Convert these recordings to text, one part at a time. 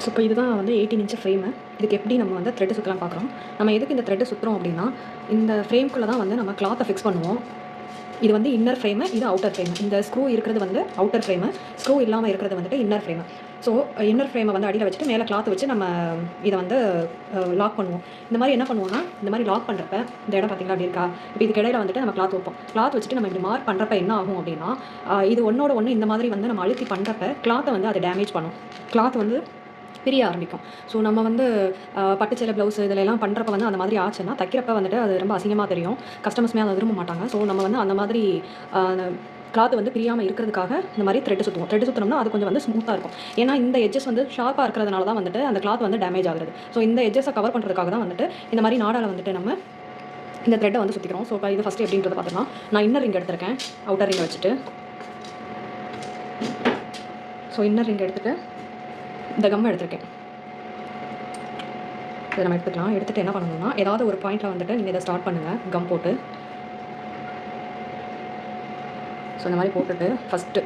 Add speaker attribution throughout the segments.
Speaker 1: So இப்போ இதுதான் வந்து 18 இன்ச் ஃப்ரேமு. இதுக்கு எப்படி நம்ம வந்து த்ரெட் சுற்றலாம் பார்க்குறோம். நம்ம எதுக்கு இந்த த்ரெட் சுற்றுறோம் அப்படின்னா, இந்த ஃப்ரேம்குள்ளே தான் வந்து நம்ம கிளாத்தை ஃபிக்ஸ் பண்ணுவோம். இது வந்து இன்னர் ஃப்ரேமு, இது அவுட்டர் ஃப்ரேமு. இந்த ஸ்க்ரூ இருக்கிறது வந்து அவுட்டர் ஃப்ரேமு, ஸ்க்ரூ இல்லாமல் இருக்கிறது வந்துட்டு இன்னர் ஃப்ரேமு. ஸோ இன்னர் ஃப்ரேமை வந்து அடியில் வச்சுட்டு மேலே கிளாத் வச்சு நம்ம இதை வந்து லாக் பண்ணுவோம். இந்த மாதிரி என்ன பண்ணுவோம்னா, இந்த மாதிரி லாக் பண்ணுறப்ப இந்த இடம் பார்த்திங்களா அப்படி இருக்கா, இப்போ இதுக்கு இடையில வந்துட்டு நம்ம கிளாத் வைப்போம். கிளாத் வச்சுட்டு நம்ம இப்படி மார்க் பண்ணுறப்ப என்ன ஆகும் அப்படின்னா, இது ஒன்றோட ஒன்று இந்த மாதிரி வந்து நம்ம அழுத்தி பண்ணுறப்ப கிளாத்தை வந்து அதை டேமேஜ் பண்ணும். கிளாத் வந்து பிரிய ஆரம்பிக்கும். ஸோ நம்ம வந்து பட்டுச்சேலை ப்ளவுஸ் இதிலெல்லாம் பண்ணுறப்ப வந்து அந்த மாதிரி ஆச்சுன்னா தைக்கிறப்ப வந்துட்டு அது ரொம்ப அசிங்கமாக தெரியும். கஸ்டமர்ஸுமே அதை விரும்ப மாட்டாங்க. ஸோ நம்ம வந்து அந்த மாதிரி கிளாத் வந்து பிரியாமல் இருக்கிறதுக்காக இந்த மாதிரி த்ரெட் சுற்றுவோம். த்ரெட் சுற்றினோம்னா அது கொஞ்சம் வந்து ஸ்மூத்தாக இருக்கும். ஏன்னா இந்த எட்ஜஸ் வந்து ஷார்ப்பாக இருக்கிறதுனால தான் வந்துட்டு அந்த கிளாத் வந்து டேமேஜ் ஆகுது. ஸோ இந்த எட்ஜஸை கவர் பண்ணுறதுக்காக தான் வந்துட்டு இந்த மாதிரி நாடால் வந்துட்டு நம்ம இந்த த்ரெட்டை வந்து சுற்றிக்கிறோம். ஸோ இது ஃபஸ்ட்டு எப்படின்றத பார்த்துக்கலாம். நான் இன்னர் ரிங் எடுத்திருக்கேன், அவுட்டர் ரிங்கை வச்சுட்டு. ஸோ இன்னர் ரிங் எடுத்துகிட்டு இந்த கம் எடுத்திருக்கேன். இதை நம்ம எடுத்துக்கலாம். எடுத்துகிட்டு என்ன பண்ணணும்னா, ஏதாவது ஒரு பாயிண்டில் வந்துட்டு நீங்கள் இதை ஸ்டார்ட் பண்ணுங்கள் கம் போட்டு. ஸோ இந்த மாதிரி போட்டுட்டு ஃபஸ்ட்டு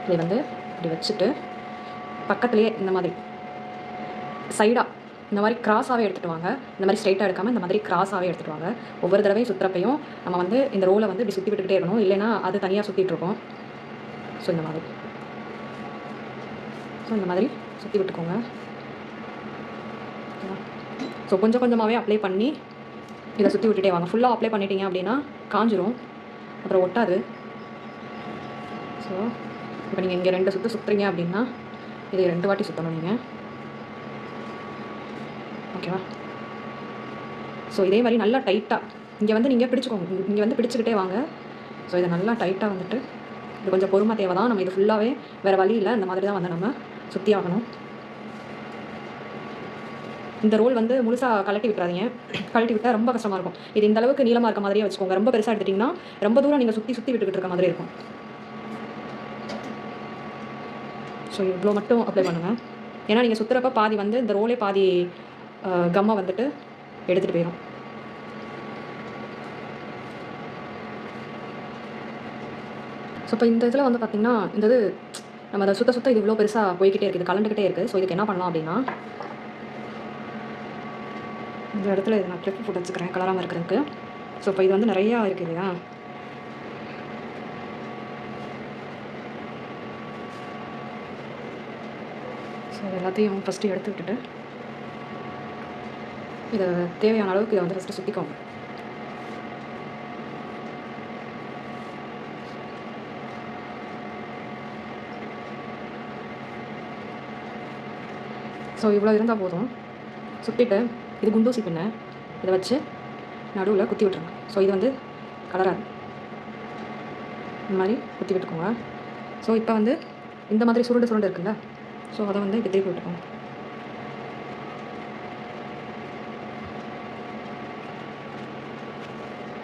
Speaker 1: இதை வந்து இப்படி வச்சுட்டு பக்கத்துலேயே இந்த மாதிரி சைடாக இந்த மாதிரி கிராஸாகவே எடுத்துகிட்டு வாங்க. இந்த மாதிரி ஸ்ட்ரைட்டாக எடுக்காமல் இந்த மாதிரி கிராஸாகவே எடுத்துகிட்டு வாங்க. ஒவ்வொரு தடவையும் சுற்றுறப்பையும் நம்ம வந்து இந்த ரோலை வந்து இப்படி சுற்றி விட்டுக்கிட்டே இருக்கணும், இல்லைன்னா அது தனியாக சுற்றிட்டுருக்கோம். ஸோ இந்த மாதிரி சுற்றி விட்டுக்கோங்க. ஸோ கொஞ்சம் கொஞ்சமாகவே அப்ளை பண்ணி இதை சுற்றி விட்டுட்டே வாங்க. ஃபுல்லாக அப்ளை பண்ணிட்டீங்க அப்படின்னா காஞ்சிரும், அப்புறம் ஒட்டாது. ஸோ இப்போ நீங்கள் இங்கே 2 சுற்று சுற்றுறீங்க அப்படின்னா இதை 2 வாட்டி சுற்றணும் நீங்கள். ஓகேவா? ஸோ இதே மாதிரி நல்லா டைட்டாக இங்கே வந்து நீங்கள் பிடிச்சிக்கோங்க. இங்கே வந்து பிடிச்சிக்கிட்டே வாங்க. ஸோ இதை நல்லா டைட்டாக வந்துட்டு இது கொஞ்சம் பொறுமை தேவை தான். நம்ம இது ஃபுல்லாகவே வேறு வழி இல்லை, இந்த மாதிரி தான் வந்து நம்ம சுற்றி ஆகணும். இந்த ரோல் வந்து முழுசாக கழட்டி விட்டுறாதீங்க. கழட்டி விட்டால் ரொம்ப கஷ்டமாக இருக்கும். இது இந்த அளவுக்கு நீளமாக இருக்க மாதிரியே வச்சுக்கோங்க. ரொம்ப பெருசாக எடுத்துட்டிங்கன்னா ரொம்ப தூரம் நீங்கள் சுற்றி விட்டுக்கிட்டு இருக்க மாதிரி இருக்கும். ஸோ இவ்வளோ மட்டும் அப்ளை பண்ணுங்கள். ஏன்னா நீங்கள் சுற்றுறப்ப பாதி வந்து இந்த ரோலே பாதி கம்மை வந்துட்டு எடுத்துகிட்டு போயிடும். ஸோ இப்போ இந்த இதில் வந்து பார்த்திங்கன்னா இந்த இது நம்ம அதை சுத்த இது இவ்வளோ பெருசாக போய்கிட்டே இருக்குது, கலந்துக்கிட்டே இருக்குது. ஸோ இதுக்கு என்ன பண்ணலாம் அப்படின்னா, இந்த இடத்துல இது நான் கிளிப் போட்டு வச்சுக்கிறேன் கலராமல் இருக்கிறதுக்கு. ஸோ இப்போ இது வந்து நிறையா இருக்குது இல்லையா, ஸோ எல்லாத்தையும் ஃபஸ்ட்டு எடுத்து விட்டுட்டு இதை தேவையான அளவுக்கு இதை வந்து ஃபஸ்ட்டு சுற்றிக்கோங்க. ஸோ இவ்வளோ இருந்தால் போதும். சுற்றிட்டு இது குண்டூசி பின்ன இதை வச்சு நடுவில் குத்தி விட்டுருங்க. ஸோ இது வந்து கலராது, இந்த மாதிரி குத்தி விட்டுக்கோங்க. ஸோ இப்போ வந்து இந்த மாதிரி சுருண்டு இருக்குல்ல, ஸோ அதை வந்து இப்படி திருப்பி விட்டுக்கோங்க.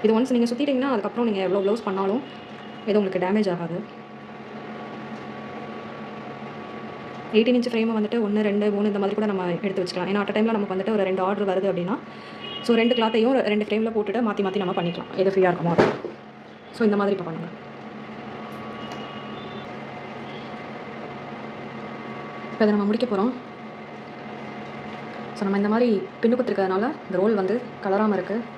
Speaker 1: இது ஒன்ஸ் நீங்கள் சுற்றிட்டிங்கன்னா அதுக்கப்புறம் நீங்கள் எவ்வளோ ப்ளவுஸ் பண்ணாலும் எதுவும் உங்களுக்கு டேமேஜ் ஆகாது. 18 இன்ச் ஃப்ரேமை வந்துட்டு 1, 2, 3 இந்த மாதிரி கூட நம்ம எடுத்து வச்சுக்கலாம். ஏன்னா அட் டைமில் நமக்கு வந்துட்டு ஒரு 2 ஆர்டர் வருது அப்படின்னா, ஸோ 2 கிளாத்தையும் 2 ஃப்ரேமில் போட்டுட்டு மாற்றி நம்ம பண்ணிக்கலாம், எது ஃப்ரீயாக இருக்குமோ அது. ஸோ இந்த மாதிரி இப்போ பண்ணுங்கள். இப்போ அதை நம்ம முடிக்க போகிறோம். ஸோ நம்ம இந்த மாதிரி பின்னு குத்துருக்கிறதுனால இந்த ரோல் வந்து கலராமல் இருக்குது.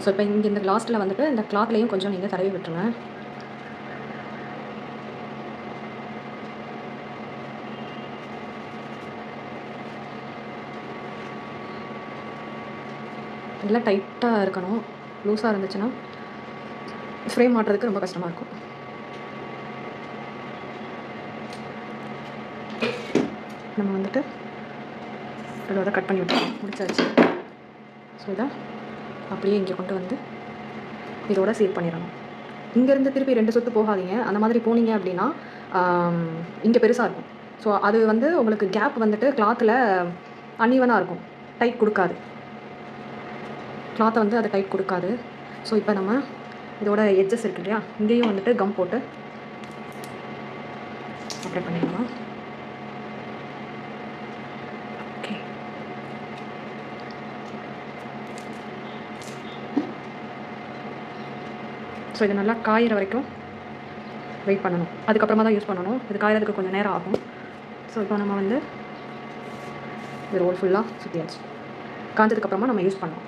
Speaker 1: ஸோ இப்போ இங்கே இந்த லாஸ்ட்டில் வந்துட்டு இந்த கிளாத்லேயும் கொஞ்சம் நீங்கள் தடவி விட்டுருங்க. எல்லாம் டைட்டாக இருக்கணும். லூஸாக இருந்துச்சுன்னா ஃப்ரேம் மாட்டுறதுக்கு ரொம்ப கஷ்டமாக இருக்கும். நம்ம வந்துட்டு இதோட கட் பண்ணி விட்டுருக்கோம், முடிச்சாச்சு. ஸோ இதை அப்படியே இங்கே கொண்டு வந்து இதோட சீல் பண்ணிடணும். இங்கேருந்து திருப்பி 2 சுற்று போகாதீங்க. அந்த மாதிரி போனீங்க அப்படின்னா இங்கே பெருசாக இருக்கும். ஸோ அது வந்து உங்களுக்கு கேப் வந்துட்டு கிளாத்தில் அன்ஈவனாக இருக்கும், டைட் கொடுக்காது. கிளாத்தை வந்து அதை டைட் கொடுக்காது. ஸோ இப்போ நம்ம இதோட எட்ஜஸ் இருக்கு இல்லையா, இங்கேயும் வந்துட்டு கம் போட்டு அப்ளை பண்ணிடலாம். ஓகே, ஸோ இது நல்லா காயிற வரைக்கும் வெயிட் பண்ணணும். அதுக்கப்புறமா தான் யூஸ் பண்ணணும். இது காயறதுக்கு கொஞ்சம் நேரம் ஆகும். ஸோ இப்போ நம்ம வந்து இது ரோல் ஃபுல்லாக சுற்றியாச்சு. காஞ்சதுக்கப்புறமா நம்ம யூஸ் பண்ணோம்.